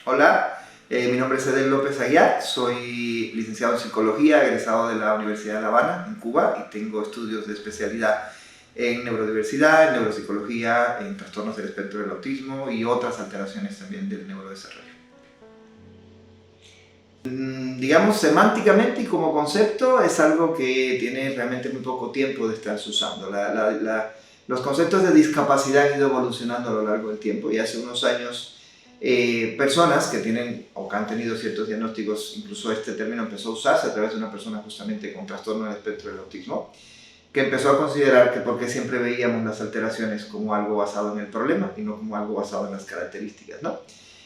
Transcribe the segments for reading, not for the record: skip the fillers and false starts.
Hola, mi nombre es Edel López Aguiar, soy licenciado en Psicología, egresado de la Universidad de La Habana, en Cuba, y tengo estudios de especialidad en neurodiversidad, en neuropsicología, en trastornos del espectro del autismo y otras alteraciones también del neurodesarrollo. Digamos, semánticamente y como concepto es algo que tiene realmente muy poco tiempo de estarse usando. Los conceptos de discapacidad han ido evolucionando a lo largo del tiempo y hace unos años personas que tienen o que han tenido ciertos diagnósticos, incluso este término empezó a usarse a través de una persona justamente con trastorno del espectro del autismo, que empezó a considerar que porque siempre veíamos las alteraciones como algo basado en el problema y no como algo basado en las características, ¿no?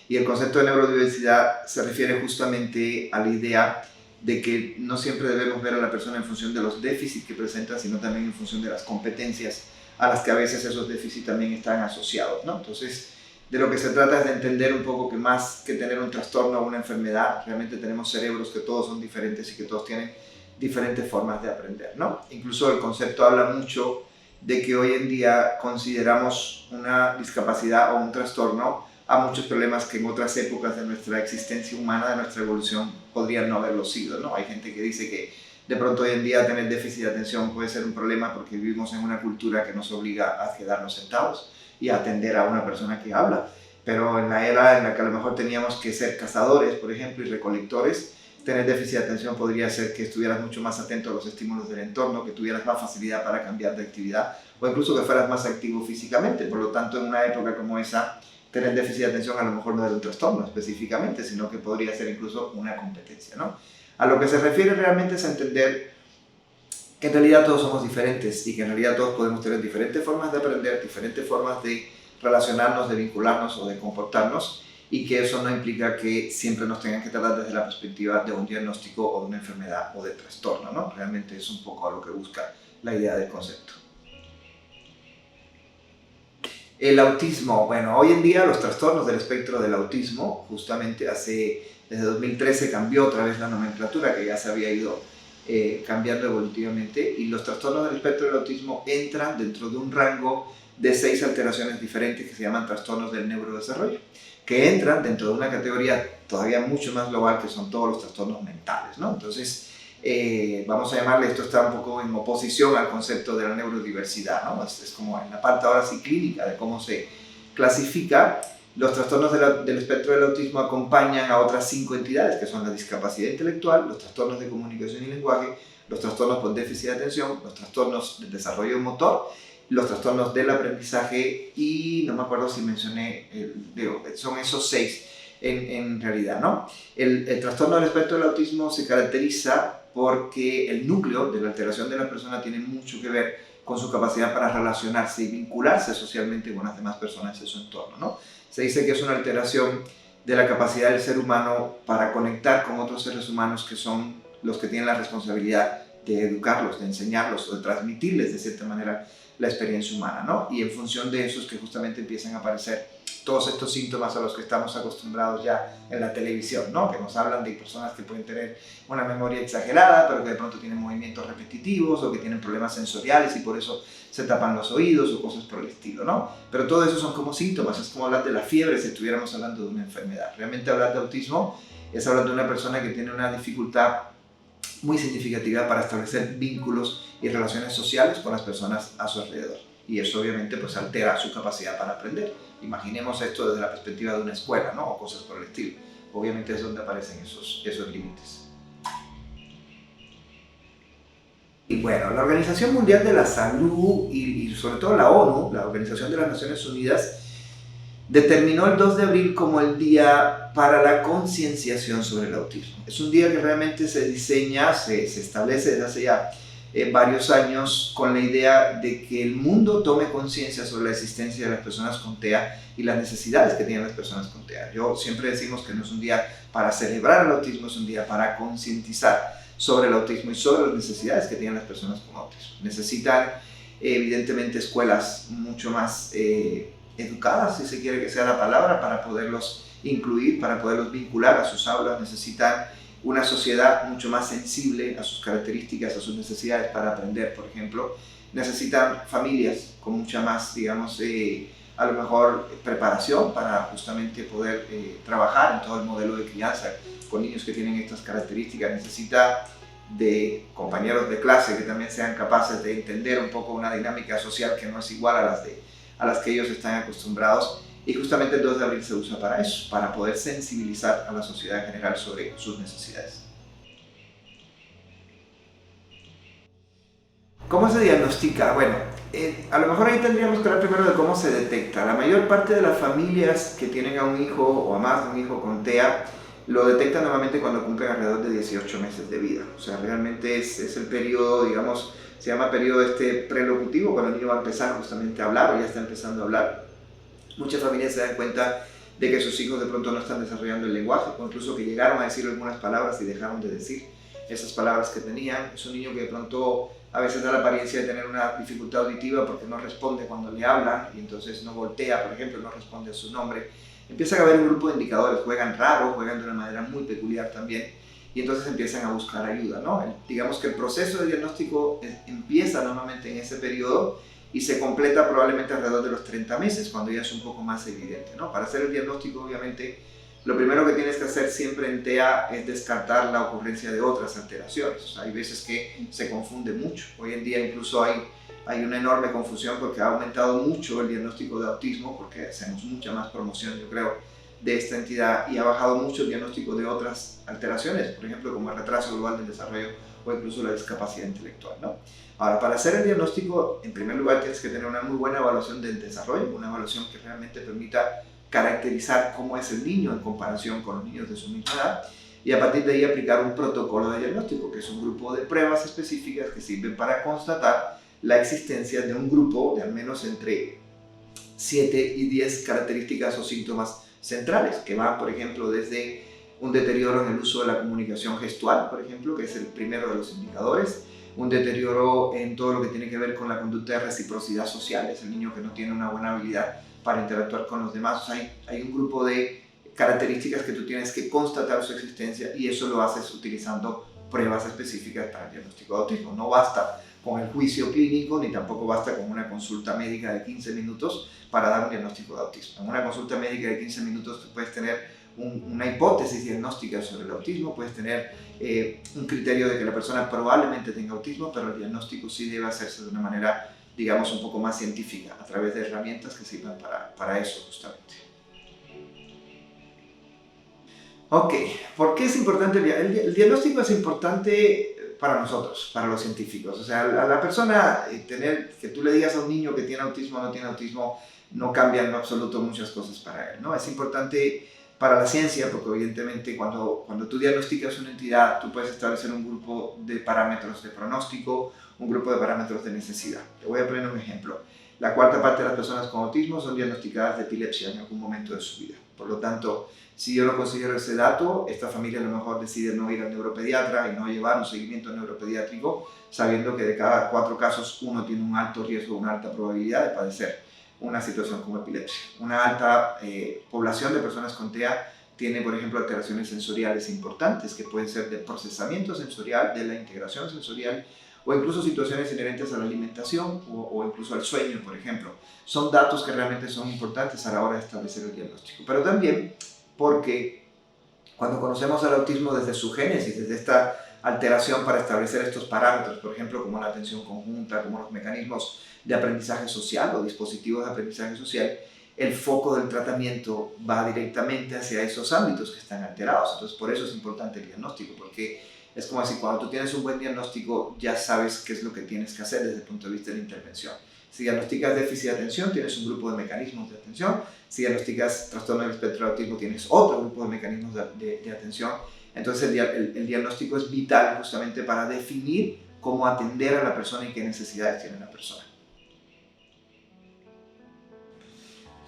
Y el concepto de neurodiversidad se refiere justamente a la idea de que no siempre debemos ver a la persona en función de los déficits que presenta, sino también en función de las competencias a las que a veces esos déficits también están asociados, ¿no? Entonces, de lo que se trata es de entender un poco que más que tener un trastorno o una enfermedad, realmente tenemos cerebros que todos son diferentes y que todos tienen diferentes formas de aprender, ¿no? Incluso el concepto habla mucho de que hoy en día consideramos una discapacidad o un trastorno a muchos problemas que en otras épocas de nuestra existencia humana, de nuestra evolución, podrían no haberlo sido, ¿no? Hay gente que dice que de pronto hoy en día tener déficit de atención puede ser un problema porque vivimos en una cultura que nos obliga a quedarnos sentados y a atender a una persona que habla. Pero en la era en la que a lo mejor teníamos que ser cazadores, por ejemplo, y recolectores, tener déficit de atención podría ser que estuvieras mucho más atento a los estímulos del entorno, que tuvieras más facilidad para cambiar de actividad o incluso que fueras más activo físicamente. Por lo tanto, en una época como esa, tener déficit de atención a lo mejor no era un trastorno específicamente, sino que podría ser incluso una competencia, ¿no? A lo que se refiere realmente es a entender que en realidad todos somos diferentes y que en realidad todos podemos tener diferentes formas de aprender, diferentes formas de relacionarnos, de vincularnos o de comportarnos, y que eso no implica que siempre nos tengan que tratar desde la perspectiva de un diagnóstico o de una enfermedad o de trastorno, ¿no? Realmente es un poco a lo que busca la idea del concepto. El autismo, bueno, hoy en día los trastornos del espectro del autismo, justamente desde 2013 cambió otra vez la nomenclatura que ya se había ido cambiando evolutivamente, y los trastornos del espectro del autismo entran dentro de un rango de 6 alteraciones diferentes que se llaman trastornos del neurodesarrollo, que entran dentro de una categoría todavía mucho más global que son todos los trastornos mentales, ¿no? Entonces, vamos a llamarle, esto está un poco en oposición al concepto de la neurodiversidad, ¿no? Es como en la parte ahora sí clínica de cómo se clasifica. Los trastornos del espectro del autismo acompañan a otras 5 entidades, que son la discapacidad intelectual, los trastornos de comunicación y lenguaje, los trastornos por déficit de atención, los trastornos del desarrollo motor, los trastornos del aprendizaje y no me acuerdo si mencioné, son esos 6 en realidad, ¿no? El trastorno del espectro del autismo se caracteriza porque el núcleo de la alteración de la persona tiene mucho que ver con su capacidad para relacionarse y vincularse socialmente con las demás personas en su entorno, ¿no? Se dice que es una alteración de la capacidad del ser humano para conectar con otros seres humanos que son los que tienen la responsabilidad de educarlos, de enseñarlos o de transmitirles de cierta manera la experiencia humana, ¿no? Y en función de eso es que justamente empiezan a aparecer todos estos síntomas a los que estamos acostumbrados ya en la televisión, ¿no? Que nos hablan de personas que pueden tener una memoria exagerada, pero que de pronto tienen movimientos repetitivos o que tienen problemas sensoriales y por eso se tapan los oídos o cosas por el estilo, ¿no? Pero todo eso son como síntomas, es como hablar de la fiebre si estuviéramos hablando de una enfermedad. Realmente hablar de autismo es hablar de una persona que tiene una dificultad muy significativa para establecer vínculos y relaciones sociales con las personas a su alrededor. Y eso obviamente pues altera su capacidad para aprender. Imaginemos esto desde la perspectiva de una escuela, ¿no? O cosas por el estilo. Obviamente es donde aparecen esos límites. Y bueno, la Organización Mundial de la Salud y sobre todo la ONU, la Organización de las Naciones Unidas, determinó el 2 de abril como el día para la concienciación sobre el autismo. Es un día que realmente se diseña, se establece desde hace ya varios años con la idea de que el mundo tome conciencia sobre la existencia de las personas con TEA y las necesidades que tienen las personas con TEA. Siempre decimos que no es un día para celebrar el autismo, es un día para concientizar sobre el autismo y sobre las necesidades que tienen las personas con autismo. Necesitan evidentemente escuelas mucho más educadas, si se quiere que sea la palabra, para poderlos incluir, para poderlos vincular a sus aulas. Necesitan una sociedad mucho más sensible a sus características, a sus necesidades para aprender, por ejemplo. Necesitan familias con mucha más, digamos, a lo mejor preparación para justamente poder trabajar en todo el modelo de crianza con niños que tienen estas características. Necesita de compañeros de clase que también sean capaces de entender un poco una dinámica social que no es igual a las que ellos están acostumbrados. Y justamente el 2 de abril se usa para eso, para poder sensibilizar a la sociedad en general sobre sus necesidades. ¿Cómo se diagnostica? Bueno, a lo mejor ahí tendríamos que hablar primero de cómo se detecta. La mayor parte de las familias que tienen a un hijo o a más de un hijo con TEA lo detectan normalmente cuando cumplen alrededor de 18 meses de vida. O sea, realmente es el periodo, digamos, se llama periodo prelocutivo, cuando el niño va a empezar justamente a hablar o ya está empezando a hablar. Muchas familias se dan cuenta de que sus hijos de pronto no están desarrollando el lenguaje, o incluso que llegaron a decir algunas palabras y dejaron de decir esas palabras que tenían. Es un niño que de pronto a veces da la apariencia de tener una dificultad auditiva porque no responde cuando le hablan y entonces no voltea, por ejemplo, no responde a su nombre. Empieza a haber un grupo de indicadores, juegan raro, juegan de una manera muy peculiar también y entonces empiezan a buscar ayuda, ¿no? Digamos que el proceso de diagnóstico empieza normalmente en ese periodo y se completa probablemente alrededor de los 30 meses, cuando ya es un poco más evidente, ¿no? Para hacer el diagnóstico, obviamente, lo primero que tienes que hacer siempre en TEA es descartar la ocurrencia de otras alteraciones. O sea, hay veces que se confunde mucho. Hoy en día incluso hay una enorme confusión porque ha aumentado mucho el diagnóstico de autismo, porque hacemos mucha más promoción, yo creo, de esta entidad, y ha bajado mucho el diagnóstico de otras alteraciones, por ejemplo, como el retraso global del desarrollo o incluso la discapacidad intelectual, ¿no? Ahora, para hacer el diagnóstico, en primer lugar tienes que tener una muy buena evaluación del desarrollo, una evaluación que realmente permita caracterizar cómo es el niño en comparación con los niños de su misma edad, y a partir de ahí aplicar un protocolo de diagnóstico, que es un grupo de pruebas específicas que sirven para constatar la existencia de un grupo de al menos entre 7 y 10 características o síntomas centrales, que van, por ejemplo, desde un deterioro en el uso de la comunicación gestual, por ejemplo, que es el primero de los indicadores, un deterioro en todo lo que tiene que ver con la conducta de reciprocidad social, es el niño que no tiene una buena habilidad para interactuar con los demás. O sea, hay un grupo de características que tú tienes que constatar su existencia y eso lo haces utilizando pruebas específicas para el diagnóstico de autismo. No basta con el juicio clínico ni tampoco basta con una consulta médica de 15 minutos para dar un diagnóstico de autismo. En una consulta médica de 15 minutos tú puedes tener una hipótesis diagnóstica sobre el autismo, puedes tener un criterio de que la persona probablemente tenga autismo, pero el diagnóstico sí debe hacerse de una manera, digamos, un poco más científica, a través de herramientas que sirvan para eso justamente. Ok, ¿por qué es importante el diagnóstico? Es importante para nosotros, para los científicos. O sea, a la persona, que tú le digas a un niño que tiene autismo o no tiene autismo, no cambia en absoluto muchas cosas para él, ¿no? Es importante para la ciencia, porque evidentemente cuando tú diagnosticas una entidad, tú puedes establecer un grupo de parámetros de pronóstico, un grupo de parámetros de necesidad. Te voy a poner un ejemplo. La cuarta parte de las personas con autismo son diagnosticadas de epilepsia en algún momento de su vida. Por lo tanto, si yo no considero ese dato, esta familia a lo mejor decide no ir al neuropediatra y no llevar un seguimiento neuropediátrico, sabiendo que de cada 4 casos uno tiene un alto riesgo, una alta probabilidad de padecer una situación como epilepsia. Una alta población de personas con TEA tiene, por ejemplo, alteraciones sensoriales importantes que pueden ser de procesamiento sensorial, de la integración sensorial o incluso situaciones inherentes a la alimentación o incluso al sueño, por ejemplo. Son datos que realmente son importantes a la hora de establecer el diagnóstico. Pero también porque cuando conocemos el autismo desde su génesis, desde esta alteración para establecer estos parámetros, por ejemplo, como la atención conjunta, como los mecanismos de aprendizaje social o dispositivos de aprendizaje social, el foco del tratamiento va directamente hacia esos ámbitos que están alterados. Entonces, por eso es importante el diagnóstico, porque es como si cuando tú tienes un buen diagnóstico ya sabes qué es lo que tienes que hacer desde el punto de vista de la intervención. Si diagnosticas déficit de atención, tienes un grupo de mecanismos de atención. Si diagnosticas trastorno del espectro de autismo, tienes otro grupo de mecanismos de atención. Entonces el diagnóstico es vital justamente para definir cómo atender a la persona y qué necesidades tiene la persona.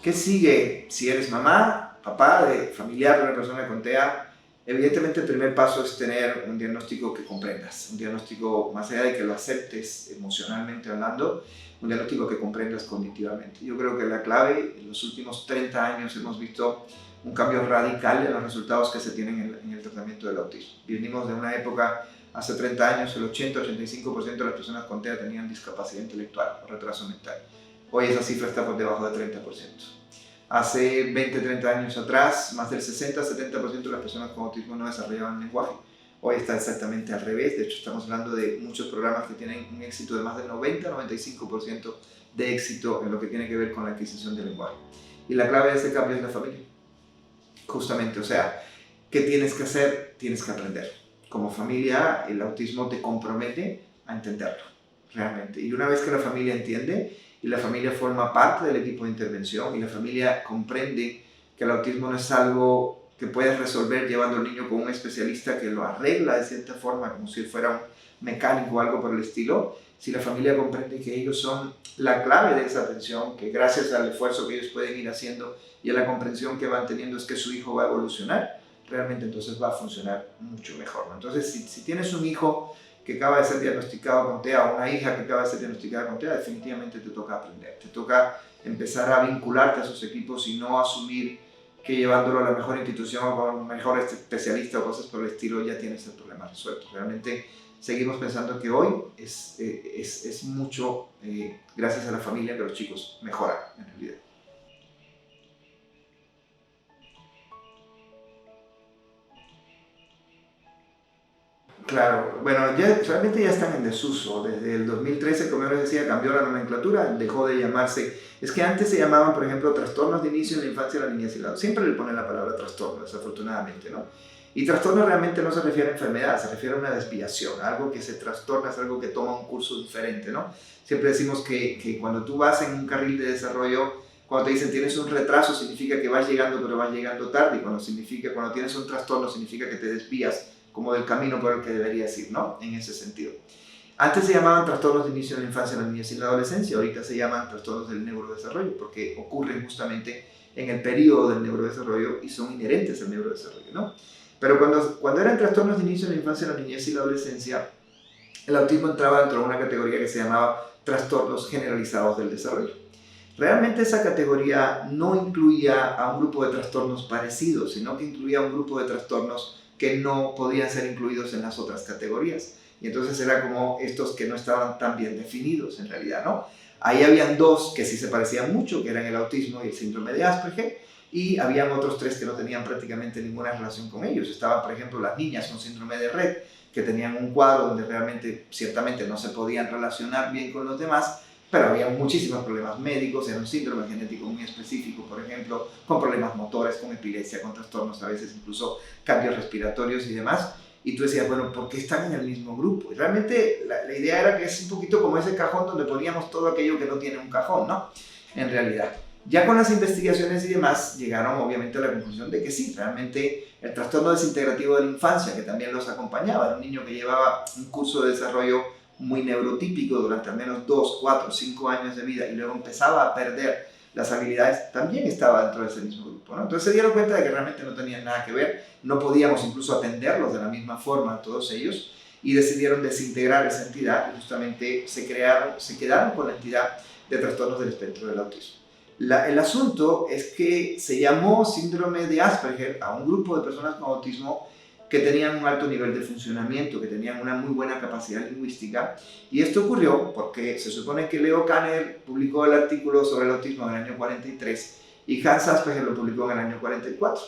¿Qué sigue si eres mamá, papá, de familiar de una persona con TEA? Evidentemente el primer paso es tener un diagnóstico que comprendas, un diagnóstico más allá de que lo aceptes emocionalmente hablando, un diagnóstico que comprendas cognitivamente. Yo creo que la clave, en los últimos 30 años hemos visto un cambio radical en los resultados que se tienen en el tratamiento del autismo. Venimos de una época, hace 30 años, el 80-85% de las personas con TEA tenían discapacidad intelectual o retraso mental. Hoy esa cifra está por debajo del 30%. Hace 20, 30 años atrás, más del 60-70% de las personas con autismo no desarrollaban lenguaje. Hoy está exactamente al revés. De hecho, estamos hablando de muchos programas que tienen un éxito de más del 90-95% de éxito en lo que tiene que ver con la adquisición del lenguaje. Y la clave de ese cambio es la familia. Justamente, o sea, ¿qué tienes que hacer? Tienes que aprender. Como familia, el autismo te compromete a entenderlo, realmente. Y una vez que la familia entiende, y la familia forma parte del equipo de intervención, y la familia comprende que el autismo no es algo que puedes resolver llevando al niño con un especialista que lo arregla de cierta forma, como si fuera un mecánico o algo por el estilo. Si la familia comprende que ellos son la clave de esa atención, que gracias al esfuerzo que ellos pueden ir haciendo y a la comprensión que van teniendo es que su hijo va a evolucionar, realmente entonces va a funcionar mucho mejor, ¿no? Entonces, si tienes un hijo que acaba de ser diagnosticado con TEA o una hija que acaba de ser diagnosticada con TEA, definitivamente te toca aprender, te toca empezar a vincularte a sus equipos y no asumir que llevándolo a la mejor institución o con un mejor especialista o cosas por el estilo ya tienes el problema resuelto. Realmente seguimos pensando que hoy es mucho gracias a la familia que los chicos mejoran en realidad. Claro, bueno, realmente ya están en desuso. Desde el 2013, como yo les decía, cambió la nomenclatura, dejó de llamarse. Es que antes se llamaban, por ejemplo, trastornos de inicio en la infancia, la niñez y la adolescencia. Siempre le ponen la palabra trastorno, desafortunadamente, ¿no? Y trastorno realmente no se refiere a enfermedad, se refiere a una desviación, algo que se trastorna, es algo que toma un curso diferente, ¿no? Siempre decimos que cuando tú vas en un carril de desarrollo, cuando te dicen tienes un retraso, significa que vas llegando, pero vas llegando tarde. Y cuando tienes un trastorno, significa que te desvías como del camino por el que deberías ir, ¿no? En ese sentido. Antes se llamaban trastornos de inicio en la infancia, la niñez y la adolescencia, ahorita se llaman trastornos del neurodesarrollo, porque ocurren justamente en el periodo del neurodesarrollo y son inherentes al neurodesarrollo, ¿no? Pero cuando eran trastornos de inicio en la infancia, la niñez y la adolescencia, el autismo entraba dentro de una categoría que se llamaba trastornos generalizados del desarrollo. Realmente esa categoría no incluía a un grupo de trastornos parecidos, sino que incluía un grupo de trastornos que no podían ser incluidos en las otras categorías. Y entonces era como estos que no estaban tan bien definidos en realidad, ¿no? Ahí habían dos que sí se parecían mucho, que eran el autismo y el síndrome de Asperger, y habían otros tres que no tenían prácticamente ninguna relación con ellos. Estaban, por ejemplo, las niñas con síndrome de Rett, que tenían un cuadro donde realmente, ciertamente, no se podían relacionar bien con los demás, pero había muchísimos problemas médicos, era un síndrome genético muy específico, por ejemplo, con problemas motores, con epilepsia, con trastornos, a veces incluso cambios respiratorios y demás. Y tú decías, bueno, ¿por qué están en el mismo grupo? Y realmente la idea era que es un poquito como ese cajón donde poníamos todo aquello que no tiene un cajón, ¿no? En realidad. Ya con las investigaciones y demás, llegaron obviamente a la conclusión de que sí, realmente el trastorno desintegrativo de la infancia, que también los acompañaba, era un niño que llevaba un curso de desarrollo muy neurotípico durante al menos 2, 4, 5 años de vida y luego empezaba a perder las habilidades, también estaba dentro de ese mismo grupo, ¿no? Entonces se dieron cuenta de que realmente no tenían nada que ver, no podíamos incluso atenderlos de la misma forma a todos ellos y decidieron desintegrar esa entidad y justamente se quedaron con la entidad de trastornos del espectro del autismo. El asunto es que se llamó síndrome de Asperger a un grupo de personas con autismo que tenían un alto nivel de funcionamiento, que tenían una muy buena capacidad lingüística. Y esto ocurrió porque se supone que Leo Kanner publicó el artículo sobre el autismo en el año 43 y Hans Asperger lo publicó en el año 44.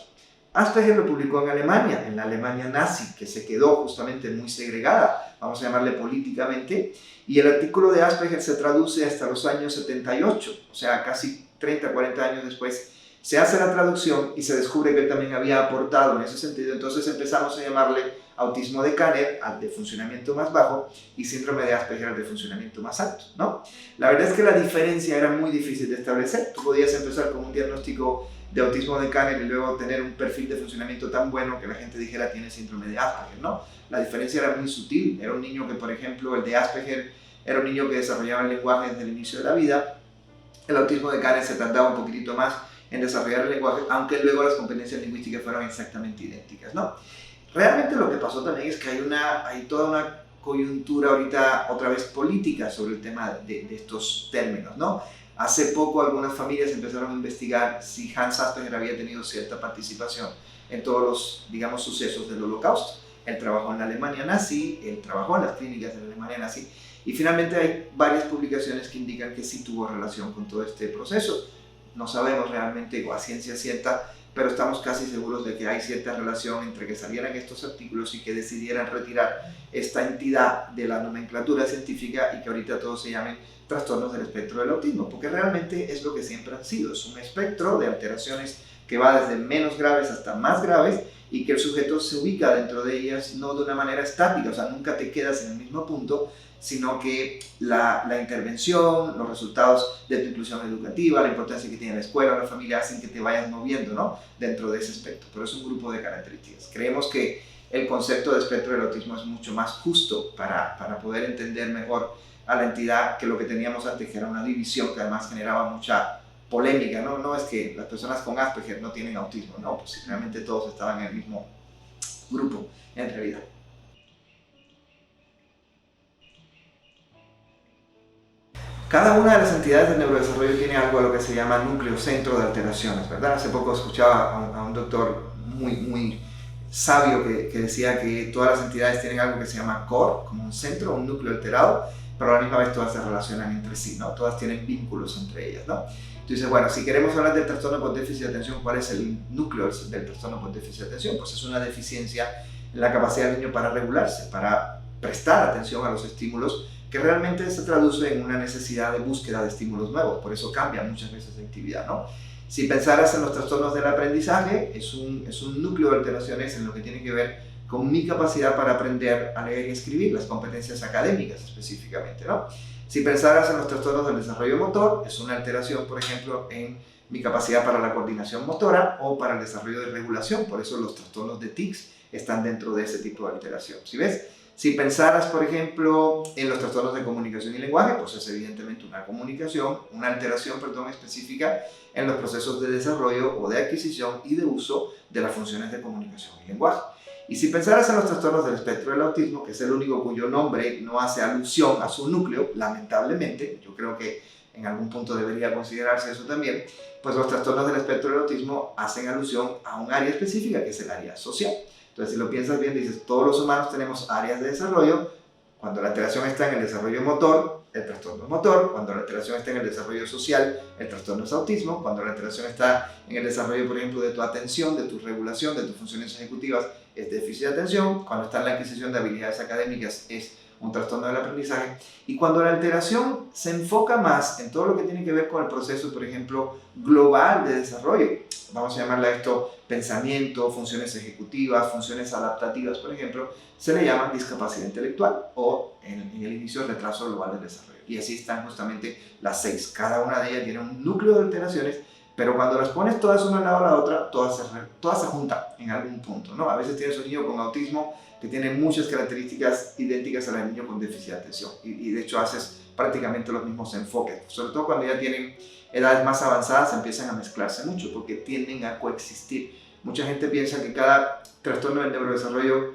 Asperger lo publicó en Alemania, en la Alemania nazi, que se quedó justamente muy segregada, vamos a llamarle políticamente, y el artículo de Asperger se traduce hasta los años 78, o sea, casi 30, 40 años después, se hace la traducción y se descubre que él también había aportado en ese sentido, entonces empezamos a llamarle autismo de Kanner al de funcionamiento más bajo y síndrome de Asperger al de funcionamiento más alto, ¿no? La verdad es que la diferencia era muy difícil de establecer. Tú podías empezar con un diagnóstico de autismo de Kanner y luego tener un perfil de funcionamiento tan bueno que la gente dijera tiene síndrome de Asperger, ¿no? La diferencia era muy sutil. Era un niño que, por ejemplo, el de Asperger era un niño que desarrollaba el lenguaje desde el inicio de la vida. El autismo de Kanner se tardaba un poquitito más en desarrollar el lenguaje, aunque luego las competencias lingüísticas fueron exactamente idénticas, ¿no? Realmente lo que pasó también es que hay toda una coyuntura ahorita otra vez política sobre el tema de estos términos, ¿no? Hace poco algunas familias empezaron a investigar si Hans Asperger había tenido cierta participación en todos los, digamos, sucesos del Holocausto. Él trabajó en la Alemania nazi, él trabajó en las clínicas de la Alemania nazi, Y finalmente hay varias publicaciones que indican que sí tuvo relación con todo este proceso. No sabemos realmente o a ciencia cierta, pero estamos casi seguros de que hay cierta relación entre que salieran estos artículos y que decidieran retirar esta entidad de la nomenclatura científica y que ahorita todos se llamen trastornos del espectro del autismo, porque realmente es lo que siempre han sido, es un espectro de alteraciones que va desde menos graves hasta más graves y que el sujeto se ubica dentro de ellas no de una manera estática, o sea, nunca te quedas en el mismo punto, sino que la intervención, los resultados de tu inclusión educativa, la importancia que tiene la escuela o la familia hacen que te vayas moviendo, ¿no?, dentro de ese espectro, pero es un grupo de características. Creemos que el concepto de espectro del autismo es mucho más justo para poder entender mejor a la entidad que lo que teníamos antes, que era una división que además generaba mucha polémica, ¿no? No es que las personas con Asperger no tienen autismo, no, pues realmente todos estaban en el mismo grupo, en realidad. Cada una de las entidades del neurodesarrollo tiene algo a lo que se llama núcleo centro de alteraciones, ¿verdad? Hace poco escuchaba a un doctor muy sabio que decía que todas las entidades tienen algo que se llama core, como un centro, un núcleo alterado, pero a la misma vez todas se relacionan entre sí, ¿no? Todas tienen vínculos entre ellas, ¿no? Entonces, bueno, si queremos hablar del trastorno por déficit de atención, ¿cuál es el núcleo del trastorno por déficit de atención? Pues es una deficiencia en la capacidad del niño para regularse, para prestar atención a los estímulos, que realmente se traduce en una necesidad de búsqueda de estímulos nuevos, por eso cambia muchas veces de actividad, ¿no? Si pensaras en los trastornos del aprendizaje, es un núcleo de alteraciones en lo que tiene que ver con mi capacidad para aprender a leer y escribir, las competencias académicas específicamente, ¿no? Si pensaras en los trastornos del desarrollo motor, es una alteración, por ejemplo, en mi capacidad para la coordinación motora o para el desarrollo de regulación, por eso los trastornos de tics están dentro de ese tipo de alteración, ¿sí ves? Si pensaras, por ejemplo, en los trastornos de comunicación y lenguaje, pues es evidentemente una alteración específica en los procesos de desarrollo o de adquisición y de uso de las funciones de comunicación y lenguaje. Y si pensaras en los trastornos del espectro del autismo, que es el único cuyo nombre no hace alusión a su núcleo, lamentablemente, yo creo que en algún punto debería considerarse eso también, pues los trastornos del espectro del autismo hacen alusión a un área específica que es el área social. Entonces, si lo piensas bien, dices, todos los humanos tenemos áreas de desarrollo. Cuando la alteración está en el desarrollo motor, el trastorno es motor. Cuando la alteración está en el desarrollo social, el trastorno es autismo. Cuando la alteración está en el desarrollo, por ejemplo, de tu atención, de tu regulación, de tus funciones ejecutivas, es déficit de atención. Cuando está en la adquisición de habilidades académicas, es un trastorno del aprendizaje. Y cuando la alteración se enfoca más en todo lo que tiene que ver con el proceso, por ejemplo, global de desarrollo, vamos a llamarle a esto pensamiento, funciones ejecutivas, funciones adaptativas, por ejemplo, se le llama discapacidad intelectual o en el inicio retraso global del desarrollo. Y así están justamente las 6. Cada una de ellas tiene un núcleo de alteraciones, pero cuando las pones todas una al lado de la otra, todas se juntan en algún punto, ¿no? A veces tienes un niño con autismo que tiene muchas características idénticas a la del niño con déficit de atención y de hecho haces prácticamente los mismos enfoques, sobre todo cuando ya tienen edades más avanzadas empiezan a mezclarse mucho porque tienden a coexistir. Mucha gente piensa que cada trastorno del neurodesarrollo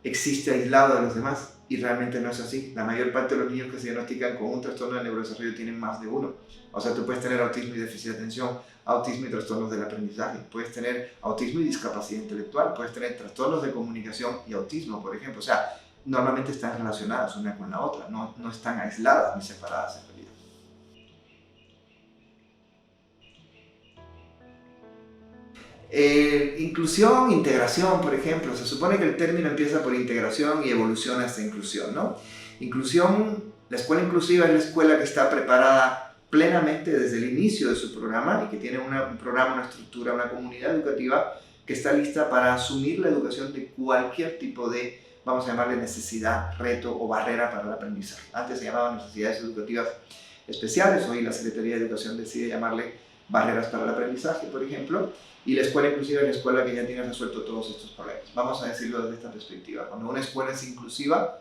existe aislado de los demás y realmente no es así. La mayor parte de los niños que se diagnostican con un trastorno del neurodesarrollo tienen más de uno. O sea, tú puedes tener autismo y déficit de atención, autismo y trastornos del aprendizaje, puedes tener autismo y discapacidad intelectual, puedes tener trastornos de comunicación y autismo, por ejemplo. O sea, normalmente están relacionadas una con la otra, no están aisladas ni separadas en realidad. Inclusión, integración, por ejemplo. Se supone que el término empieza por integración y evoluciona hasta inclusión, ¿no? Inclusión, la escuela inclusiva es la escuela que está preparada plenamente desde el inicio de su programa y que tiene un programa, una estructura, una comunidad educativa que está lista para asumir la educación de cualquier tipo de, vamos a llamarle necesidad, reto o barrera para el aprendizaje. Antes se llamaban necesidades educativas especiales, hoy la Secretaría de Educación decide llamarle barreras para el aprendizaje, por ejemplo, y la escuela inclusiva es la escuela que ya tiene resuelto todos estos problemas. Vamos a decirlo desde esta perspectiva. Cuando una escuela es inclusiva,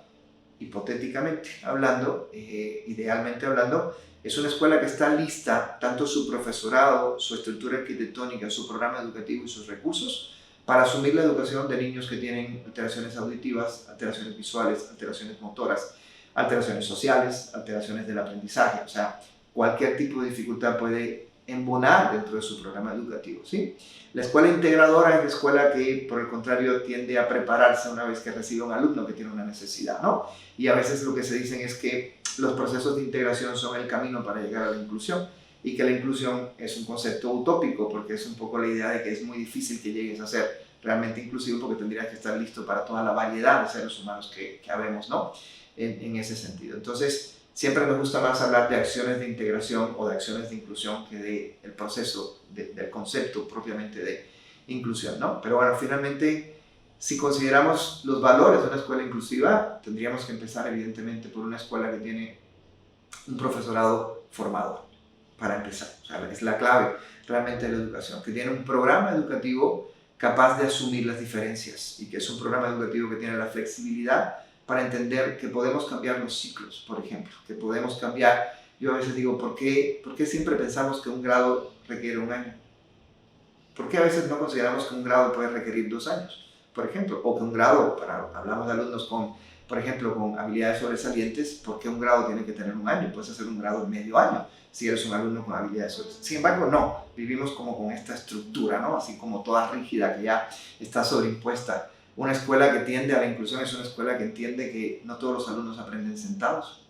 hipotéticamente hablando, idealmente hablando, es una escuela que está lista, tanto su profesorado, su estructura arquitectónica, su programa educativo y sus recursos, para asumir la educación de niños que tienen alteraciones auditivas, alteraciones visuales, alteraciones motoras, alteraciones sociales, alteraciones del aprendizaje. O sea, cualquier tipo de dificultad puede embonar dentro de su programa educativo, ¿sí? La escuela integradora es la escuela que, por el contrario, tiende a prepararse una vez que recibe un alumno que tiene una necesidad, ¿no? Y a veces lo que se dicen es que los procesos de integración son el camino para llegar a la inclusión, y que la inclusión es un concepto utópico, porque es un poco la idea de que es muy difícil que llegues a ser realmente inclusivo, porque tendrías que estar listo para toda la variedad de seres humanos que habemos, ¿no? En ese sentido. Entonces, siempre me gusta más hablar de acciones de integración o de acciones de inclusión que del proceso, del concepto propiamente de inclusión, ¿no? Pero bueno, finalmente, si consideramos los valores de una escuela inclusiva, tendríamos que empezar evidentemente por una escuela que tiene un profesorado formador, para empezar. O sea, es la clave realmente de la educación, que tiene un programa educativo capaz de asumir las diferencias y que es un programa educativo que tiene la flexibilidad para entender que podemos cambiar los ciclos, por ejemplo, que podemos cambiar. Yo a veces digo, ¿por qué siempre pensamos que un grado requiere un año? ¿Por qué a veces no consideramos que un grado puede requerir 2 años, por ejemplo? O que un grado, hablamos de alumnos con, por ejemplo, con habilidades sobresalientes, ¿por qué un grado tiene que tener un año? Puedes hacer un grado en medio año si eres un alumno con habilidades sobresalientes. Sin embargo, no, vivimos como con esta estructura, ¿no? Así como toda rígida que ya está sobreimpuesta. Una escuela que tiende a la inclusión es una escuela que entiende que no todos los alumnos aprenden sentados,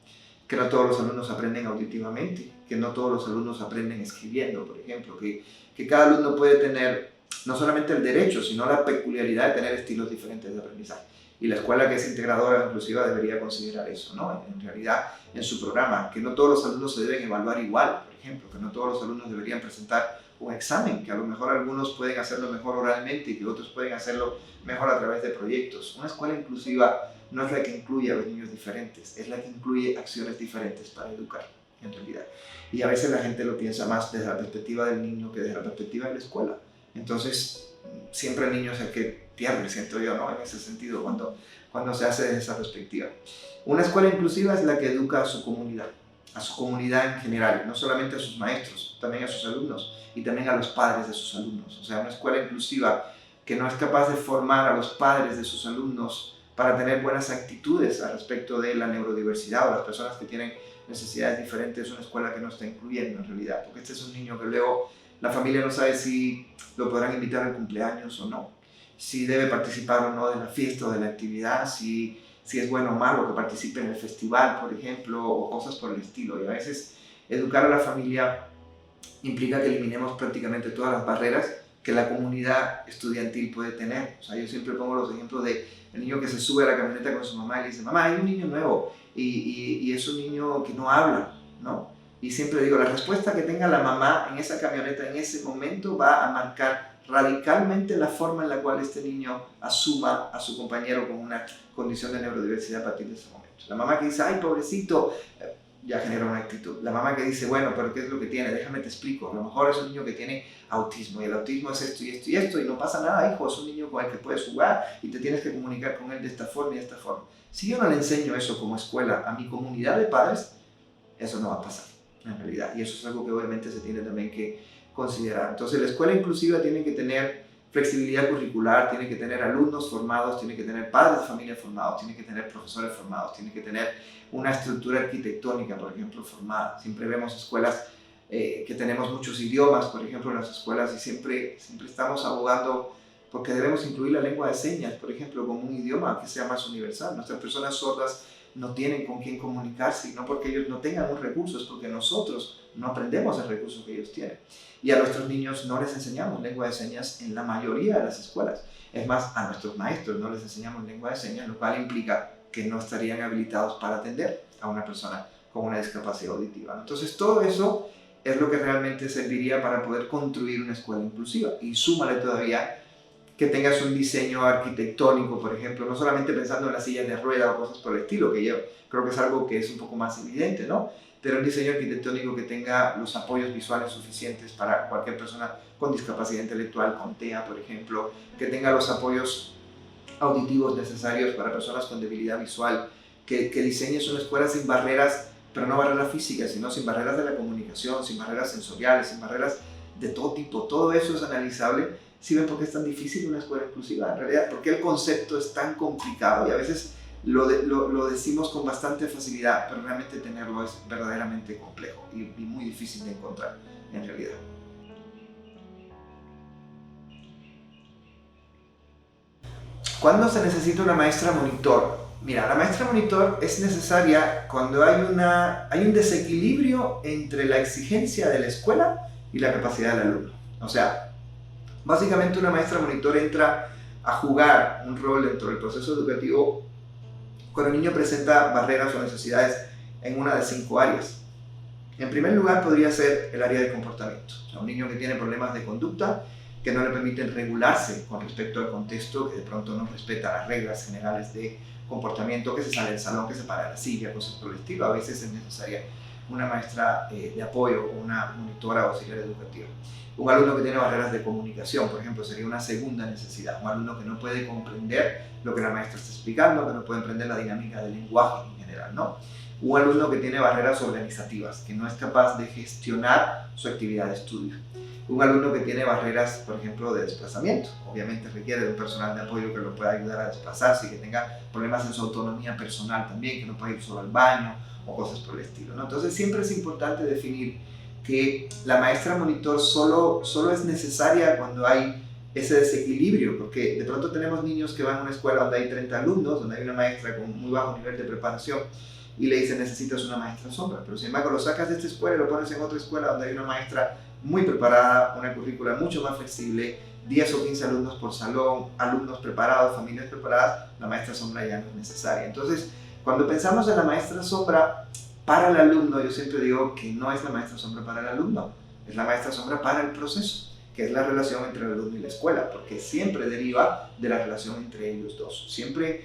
que no todos los alumnos aprenden auditivamente, que no todos los alumnos aprenden escribiendo, por ejemplo, que cada alumno puede tener no solamente el derecho, sino la peculiaridad de tener estilos diferentes de aprendizaje. Y la escuela que es integradora e inclusiva debería considerar eso, ¿no? En realidad, en su programa, que no todos los alumnos se deben evaluar igual, por ejemplo, que no todos los alumnos deberían presentar un examen, que a lo mejor algunos pueden hacerlo mejor oralmente y que otros pueden hacerlo mejor a través de proyectos. Una escuela inclusiva no es la que incluye a los niños diferentes, es la que incluye acciones diferentes para educar, en realidad. Y a veces la gente lo piensa más desde la perspectiva del niño que desde la perspectiva de la escuela. Entonces, siempre el niño es el que pierde, siento yo, ¿no? En ese sentido, cuando se hace desde esa perspectiva. Una escuela inclusiva es la que educa a su comunidad en general, no solamente a sus maestros, también a sus alumnos y también a los padres de sus alumnos. O sea, una escuela inclusiva que no es capaz de formar a los padres de sus alumnos para tener buenas actitudes al respecto de la neurodiversidad o las personas que tienen necesidades diferentes, es una escuela que no está incluyendo en realidad, porque este es un niño que luego la familia no sabe si lo podrán invitar al cumpleaños o no, si debe participar o no de la fiesta o de la actividad, si es bueno o malo que participe en el festival, por ejemplo, o cosas por el estilo. Y a veces educar a la familia implica que eliminemos prácticamente todas las barreras que la comunidad estudiantil puede tener. O sea, yo siempre pongo los ejemplos de el niño que se sube a la camioneta con su mamá y le dice, mamá, hay un niño nuevo y es un niño que no habla, ¿no? Y siempre digo, la respuesta que tenga la mamá en esa camioneta en ese momento va a marcar radicalmente la forma en la cual este niño asuma a su compañero con una condición de neurodiversidad a partir de ese momento. La mamá que dice, ay, pobrecito, ya genera una actitud. La mamá que dice, bueno, pero ¿qué es lo que tiene? Déjame te explico. A lo mejor es un niño que tiene autismo y el autismo es esto y esto y esto y no pasa nada, hijo, es un niño con el que puedes jugar y te tienes que comunicar con él de esta forma y de esta forma. Si yo no le enseño eso como escuela a mi comunidad de padres, eso no va a pasar en realidad. Y eso es algo que obviamente se tiene también que considerar. Entonces la escuela inclusiva tiene que tener flexibilidad curricular, tiene que tener alumnos formados, tiene que tener padres de familia formados, tiene que tener profesores formados, tiene que tener una estructura arquitectónica, por ejemplo, formada. Siempre vemos escuelas que tenemos muchos idiomas, por ejemplo, en las escuelas y siempre estamos abogando porque debemos incluir la lengua de señas, por ejemplo, como un idioma que sea más universal. Nuestras personas sordas no tienen con quién comunicarse, y no porque ellos no tengan un recurso, es porque nosotros no aprendemos el recurso que ellos tienen. Y a nuestros niños no les enseñamos lengua de señas en la mayoría de las escuelas. Es más, a nuestros maestros no les enseñamos lengua de señas, lo cual implica que no estarían habilitados para atender a una persona con una discapacidad auditiva. Entonces, todo eso es lo que realmente serviría para poder construir una escuela inclusiva. Y súmale todavía que tengas un diseño arquitectónico, por ejemplo, no solamente pensando en las sillas de rueda o cosas por el estilo, que yo creo que es algo que es un poco más evidente, ¿no? Pero un diseño arquitectónico que tenga los apoyos visuales suficientes para cualquier persona con discapacidad intelectual, con TEA, por ejemplo, que tenga los apoyos auditivos necesarios para personas con debilidad visual, que diseñes una escuela sin barreras, pero no barreras físicas, sino sin barreras de la comunicación, sin barreras sensoriales, sin barreras de todo tipo. Todo eso es analizable. ¿Sí ven por qué es tan difícil una escuela inclusiva? En realidad, ¿por qué el concepto es tan complicado? Y a veces lo decimos con bastante facilidad, pero realmente tenerlo es verdaderamente complejo y muy difícil de encontrar en realidad. ¿Cuándo se necesita una maestra monitor? Mira, la maestra monitor es necesaria cuando hay un desequilibrio entre la exigencia de la escuela y la capacidad del alumno. O sea, básicamente una maestra monitor entra a jugar un rol dentro del proceso educativo cuando el niño presenta barreras o necesidades en una de 5 áreas. En primer lugar podría ser el área de comportamiento. O sea, un niño que tiene problemas de conducta que no le permiten regularse con respecto al contexto, que de pronto no respeta las reglas generales de comportamiento, que se sale del salón, que se para de la silla, cosas por el estilo. A veces es necesaria una maestra de apoyo o una monitora o auxiliar educativa. Un alumno que tiene barreras de comunicación, por ejemplo, sería una segunda necesidad. Un alumno que no puede comprender lo que la maestra está explicando, que no puede comprender la dinámica del lenguaje en general, ¿no? Un alumno que tiene barreras organizativas, que no es capaz de gestionar su actividad de estudio. Un alumno que tiene barreras, por ejemplo, de desplazamiento. Obviamente requiere de un personal de apoyo que lo pueda ayudar a desplazarse y que tenga problemas en su autonomía personal también, que no pueda ir solo al baño o cosas por el estilo, ¿no? Entonces siempre es importante definir que la maestra monitor solo es necesaria cuando hay ese desequilibrio, porque de pronto tenemos niños que van a una escuela donde hay 30 alumnos, donde hay una maestra con muy bajo nivel de preparación, y le dicen necesitas una maestra sombra, pero sin embargo lo sacas de esta escuela y lo pones en otra escuela donde hay una maestra muy preparada, una currícula mucho más flexible, 10 o 15 alumnos por salón, alumnos preparados, familias preparadas, la maestra sombra ya no es necesaria. Entonces, cuando pensamos en la maestra sombra para el alumno, yo siempre digo que no es la maestra sombra para el alumno, es la maestra sombra para el proceso, que es la relación entre el alumno y la escuela, porque siempre deriva de la relación entre ellos dos. Siempre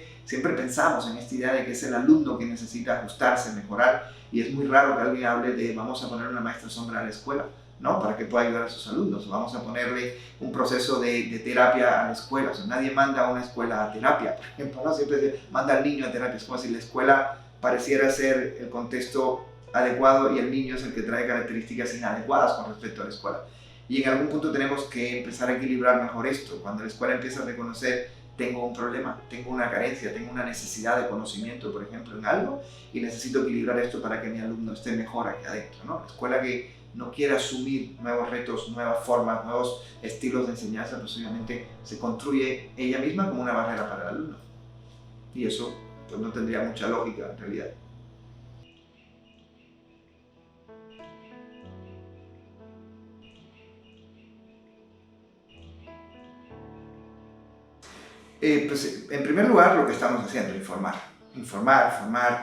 pensamos en esta idea de que es el alumno que necesita ajustarse, mejorar, y es muy raro que alguien hable de vamos a poner una maestra sombra a la escuela, ¿no? Para que pueda ayudar a sus alumnos, vamos a ponerle un proceso de terapia a la escuela. O sea, nadie manda a una escuela a terapia, por ejemplo, ¿no? Siempre se manda al niño a terapia, es como si la escuela pareciera ser el contexto adecuado y el niño es el que trae características inadecuadas con respecto a la escuela. Y en algún punto tenemos que empezar a equilibrar mejor esto. Cuando la escuela empieza a reconocer tengo un problema, tengo una carencia, tengo una necesidad de conocimiento, por ejemplo, en algo, y necesito equilibrar esto para que mi alumno esté mejor aquí adentro, ¿no? La escuela que no quiere asumir nuevos retos, nuevas formas, nuevos estilos de enseñanza, pues obviamente se construye ella misma como una barrera para el alumno. Y eso pues no tendría mucha lógica en realidad. Pues en primer lugar lo que estamos haciendo, formar,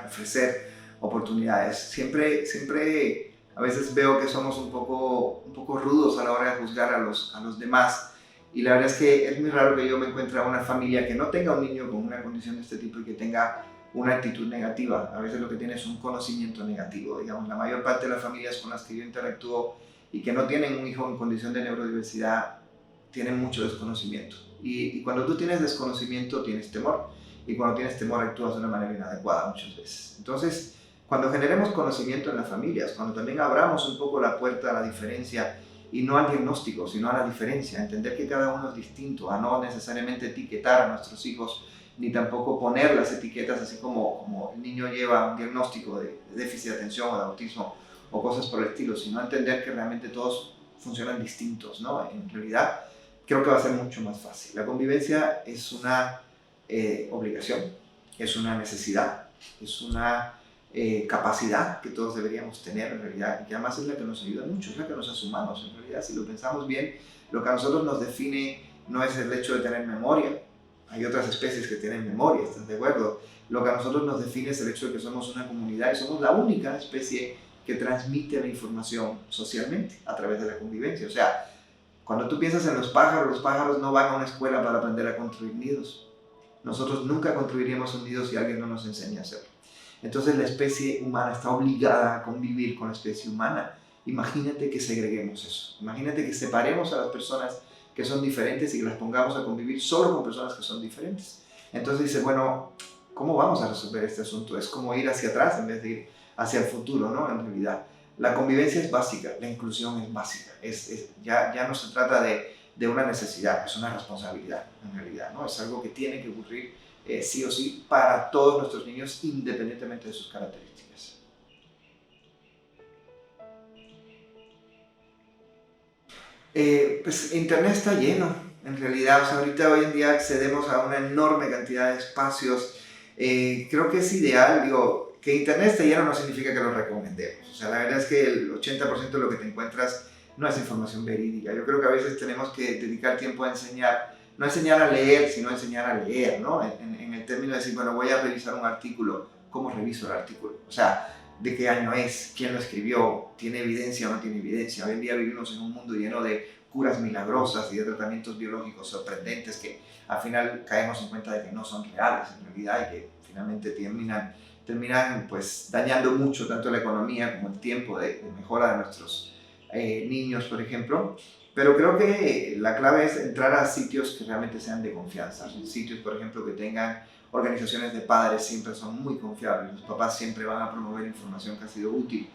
ofrecer oportunidades. Siempre a veces veo que somos un poco rudos a la hora de juzgar a los demás, y la verdad es que es muy raro que yo me encuentre a una familia que no tenga un niño con una condición de este tipo y que tenga una actitud negativa. A veces lo que tiene es un conocimiento negativo. Digamos, la mayor parte de las familias con las que yo interactúo y que no tienen un hijo en condición de neurodiversidad tienen mucho desconocimiento. Y cuando tú tienes desconocimiento, tienes temor. Y cuando tienes temor, actúas de una manera inadecuada muchas veces. Entonces, cuando generemos conocimiento en las familias, cuando también abramos un poco la puerta a la diferencia, y no al diagnóstico, sino a la diferencia, entender que cada uno es distinto, a no necesariamente etiquetar a nuestros hijos, ni tampoco poner las etiquetas así como el niño lleva un diagnóstico de déficit de atención o de autismo o cosas por el estilo, sino entender que realmente todos funcionan distintos, ¿no? En realidad, creo que va a ser mucho más fácil. La convivencia es una obligación, es una necesidad, es una capacidad que todos deberíamos tener en realidad, y que además es la que nos ayuda mucho, es la que nos hace humanos. En realidad, si lo pensamos bien, lo que a nosotros nos define no es el hecho de tener memoria. Hay otras especies que tienen memoria, ¿estás de acuerdo? Lo que a nosotros nos define es el hecho de que somos una comunidad y somos la única especie que transmite la información socialmente a través de la convivencia. O sea, cuando tú piensas en los pájaros no van a una escuela para aprender a construir nidos. Nosotros nunca construiríamos un nido si alguien no nos enseña a hacerlo. Entonces la especie humana está obligada a convivir con la especie humana. Imagínate que segreguemos eso. Imagínate que separemos a las personas que son diferentes y que las pongamos a convivir solo con personas que son diferentes. Entonces dice, bueno, ¿cómo vamos a resolver este asunto? Es como ir hacia atrás en vez de ir hacia el futuro, ¿no? En realidad, la convivencia es básica, la inclusión es básica. Ya no se trata de una necesidad, es una responsabilidad en realidad, ¿no? Es algo que tiene que ocurrir sí o sí para todos nuestros niños independientemente de sus características. Pues Internet está lleno. En realidad, o sea, ahorita hoy en día accedemos a una enorme cantidad de espacios. Creo que es ideal, digo, que Internet esté lleno no significa que lo recomendemos. O sea, la verdad es que el 80% de lo que te encuentras no es información verídica. Yo creo que a veces tenemos que dedicar tiempo a enseñar, no enseñar a leer, sino enseñar a leer, ¿no? En el término de decir, bueno, voy a revisar un artículo, ¿cómo reviso el artículo? O sea, ¿de qué año es? ¿Quién lo escribió? ¿Tiene evidencia o no tiene evidencia? Hoy en día vivimos en un mundo lleno de curas milagrosas y de tratamientos biológicos sorprendentes que al final caemos en cuenta de que no son reales en realidad y que finalmente terminan pues dañando mucho tanto la economía como el tiempo de mejora de nuestros niños, por ejemplo. Pero creo que la clave es entrar a sitios que realmente sean de confianza. Sitios, por ejemplo, que tengan organizaciones de padres siempre son muy confiables. Los papás siempre van a promover información que ha sido útil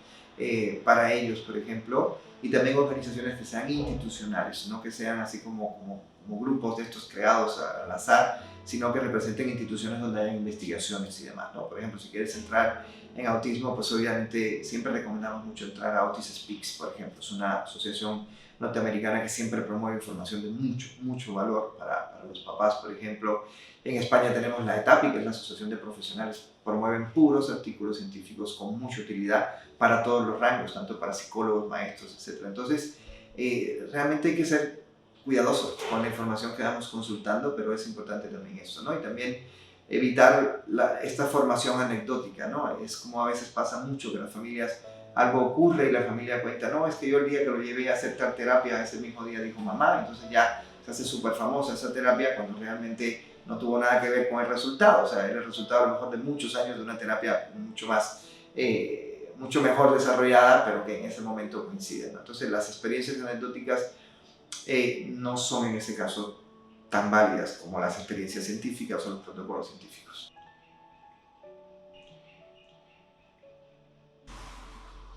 para ellos, por ejemplo. Y también organizaciones que sean institucionales, no que sean así como grupos de estos creados al azar, sino que representen instituciones donde haya investigaciones y demás, ¿no? Por ejemplo, si quieres entrar en autismo, pues obviamente siempre recomendamos mucho entrar a Autism Speaks, por ejemplo. Es una asociación norteamericana que siempre promueve información de mucho valor para los papás, por ejemplo. En España tenemos la ETAPI, que es la Asociación de Profesionales, promueven puros artículos científicos con mucha utilidad para todos los rangos, tanto para psicólogos, maestros, etc. Entonces, realmente hay que ser cuidadosos con la información que vamos consultando, pero es importante también esto, ¿no? Y también evitar esta formación anecdótica, ¿no? Es como a veces pasa mucho que las familias, algo ocurre y la familia cuenta, no, es que yo el día que lo llevé a hacer tal terapia, ese mismo día dijo mamá, entonces ya se hace súper famosa esa terapia cuando realmente no tuvo nada que ver con el resultado, o sea, era el resultado a lo mejor de muchos años de una terapia mucho mejor desarrollada, pero que en ese momento coinciden, ¿no? Entonces las experiencias anecdóticas no son en ese caso tan válidas como las experiencias científicas o los protocolos científicos.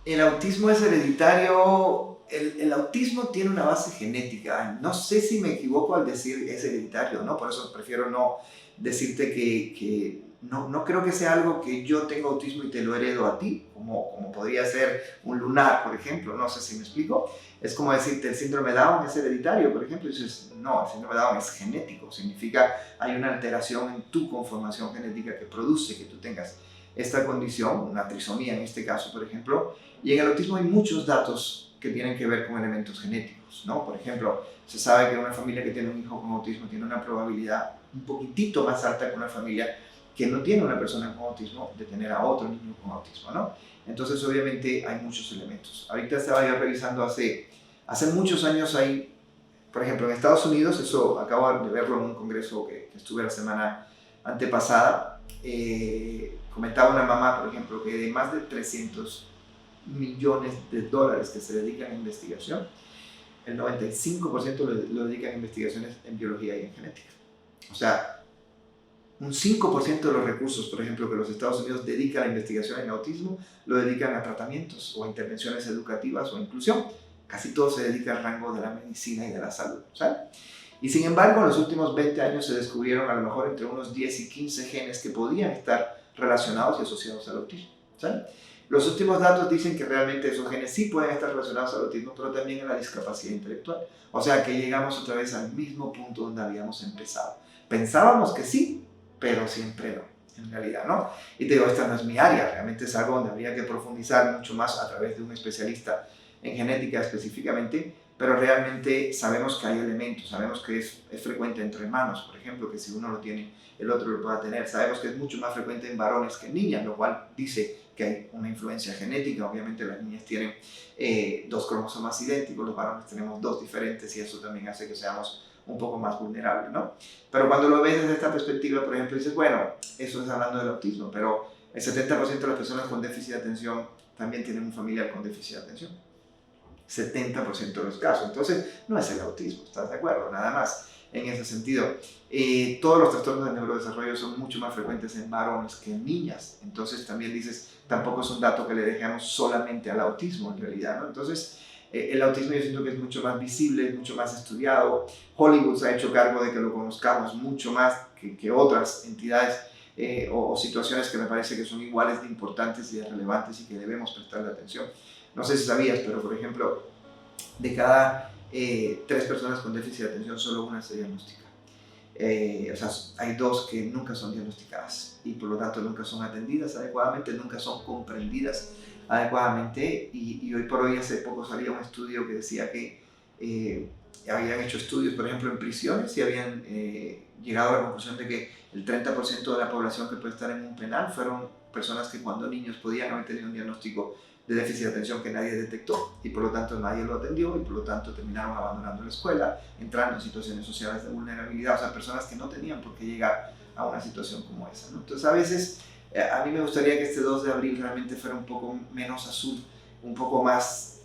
El autismo es hereditario. El autismo tiene una base genética. No sé si me equivoco al decir es hereditario, ¿no? Por eso prefiero no decirte que no creo que sea algo que yo tengo autismo y te lo heredo a ti, como podría ser un lunar, por ejemplo. No sé si me explico. Es como decirte el síndrome de Down es hereditario, por ejemplo. Y dices, no, el síndrome de Down es genético. Significa hay una alteración en tu conformación genética que produce que tú tengas esta condición, una trisomía en este caso, por ejemplo. Y en el autismo hay muchos datos que tienen que ver con elementos genéticos, ¿no? Por ejemplo, se sabe que una familia que tiene un hijo con autismo tiene una probabilidad un poquitito más alta que una familia que no tiene una persona con autismo de tener a otro niño con autismo, ¿no? Entonces, obviamente, hay muchos elementos. Ahorita estaba yo revisando hace muchos años hay, por ejemplo, en Estados Unidos, eso acabo de verlo en un congreso que estuve la semana antepasada, comentaba una mamá, por ejemplo, que de más de 300 millones de dólares que se dedican a investigación, el 95% lo dedican a investigaciones en biología y en genética. O sea, un 5% de los recursos, por ejemplo, que los Estados Unidos dedican a la investigación en autismo, lo dedican a tratamientos o a intervenciones educativas o a inclusión. Casi todo se dedica al rango de la medicina y de la salud, ¿sabes? Y sin embargo, en los últimos 20 años se descubrieron a lo mejor entre unos 10 y 15 genes que podían estar relacionados y asociados al autismo, ¿sabes? Los últimos datos dicen que realmente esos genes sí pueden estar relacionados al autismo, pero también a la discapacidad intelectual. O sea que llegamos otra vez al mismo punto donde habíamos empezado. Pensábamos que sí, pero siempre no, en realidad, ¿no? Y te digo, esta no es mi área, realmente es algo donde habría que profundizar mucho más a través de un especialista en genética específicamente, pero realmente sabemos que hay elementos, sabemos que es frecuente entre hermanos, por ejemplo, que si uno lo tiene, el otro lo pueda tener. Sabemos que es mucho más frecuente en varones que en niñas, lo cual dice que hay una influencia genética. Obviamente las niñas tienen 2 cromosomas idénticos, los varones tenemos 2 diferentes y eso también hace que seamos un poco más vulnerables, ¿no? Pero cuando lo ves desde esta perspectiva, por ejemplo, dices, bueno, eso es hablando del autismo, pero el 70% de las personas con déficit de atención también tienen un familiar con déficit de atención. 70% de los casos. Entonces, no es el autismo, ¿estás de acuerdo? Nada más en ese sentido. Todos los trastornos de neurodesarrollo son mucho más frecuentes en varones que en niñas. Entonces, también dices, tampoco es un dato que le dejemos solamente al autismo en realidad, ¿no? Entonces, el autismo yo siento que es mucho más visible, mucho más estudiado. Hollywood se ha hecho cargo de que lo conozcamos mucho más que otras entidades o situaciones que me parece que son iguales de importantes y de relevantes y que debemos prestarle atención. No sé si sabías, pero por ejemplo, de cada 3 personas con déficit de atención, solo una se diagnostica. O sea, hay 2 que nunca son diagnosticadas y por lo tanto nunca son atendidas adecuadamente, nunca son comprendidas adecuadamente y hoy por hoy hace poco salía un estudio que decía que habían hecho estudios, por ejemplo, en prisiones y habían llegado a la conclusión de que el 30% de la población que puede estar en un penal fueron personas que cuando niños podían haber tenido un diagnóstico de déficit de atención que nadie detectó y por lo tanto nadie lo atendió y por lo tanto terminaron abandonando la escuela, entrando en situaciones sociales de vulnerabilidad, o sea, personas que no tenían por qué llegar a una situación como esa, ¿no? Entonces a veces a mí me gustaría que este 2 de abril realmente fuera un poco menos azul, un poco más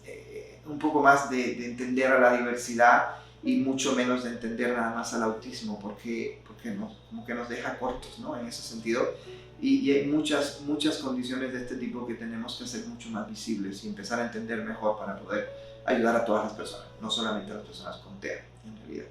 de entender a la diversidad y mucho menos de entender nada más al autismo, porque como que nos deja cortos, ¿no? En ese sentido. Y hay muchas condiciones de este tipo que tenemos que hacer mucho más visibles y empezar a entender mejor para poder ayudar a todas las personas, no solamente a las personas con TEA, en realidad.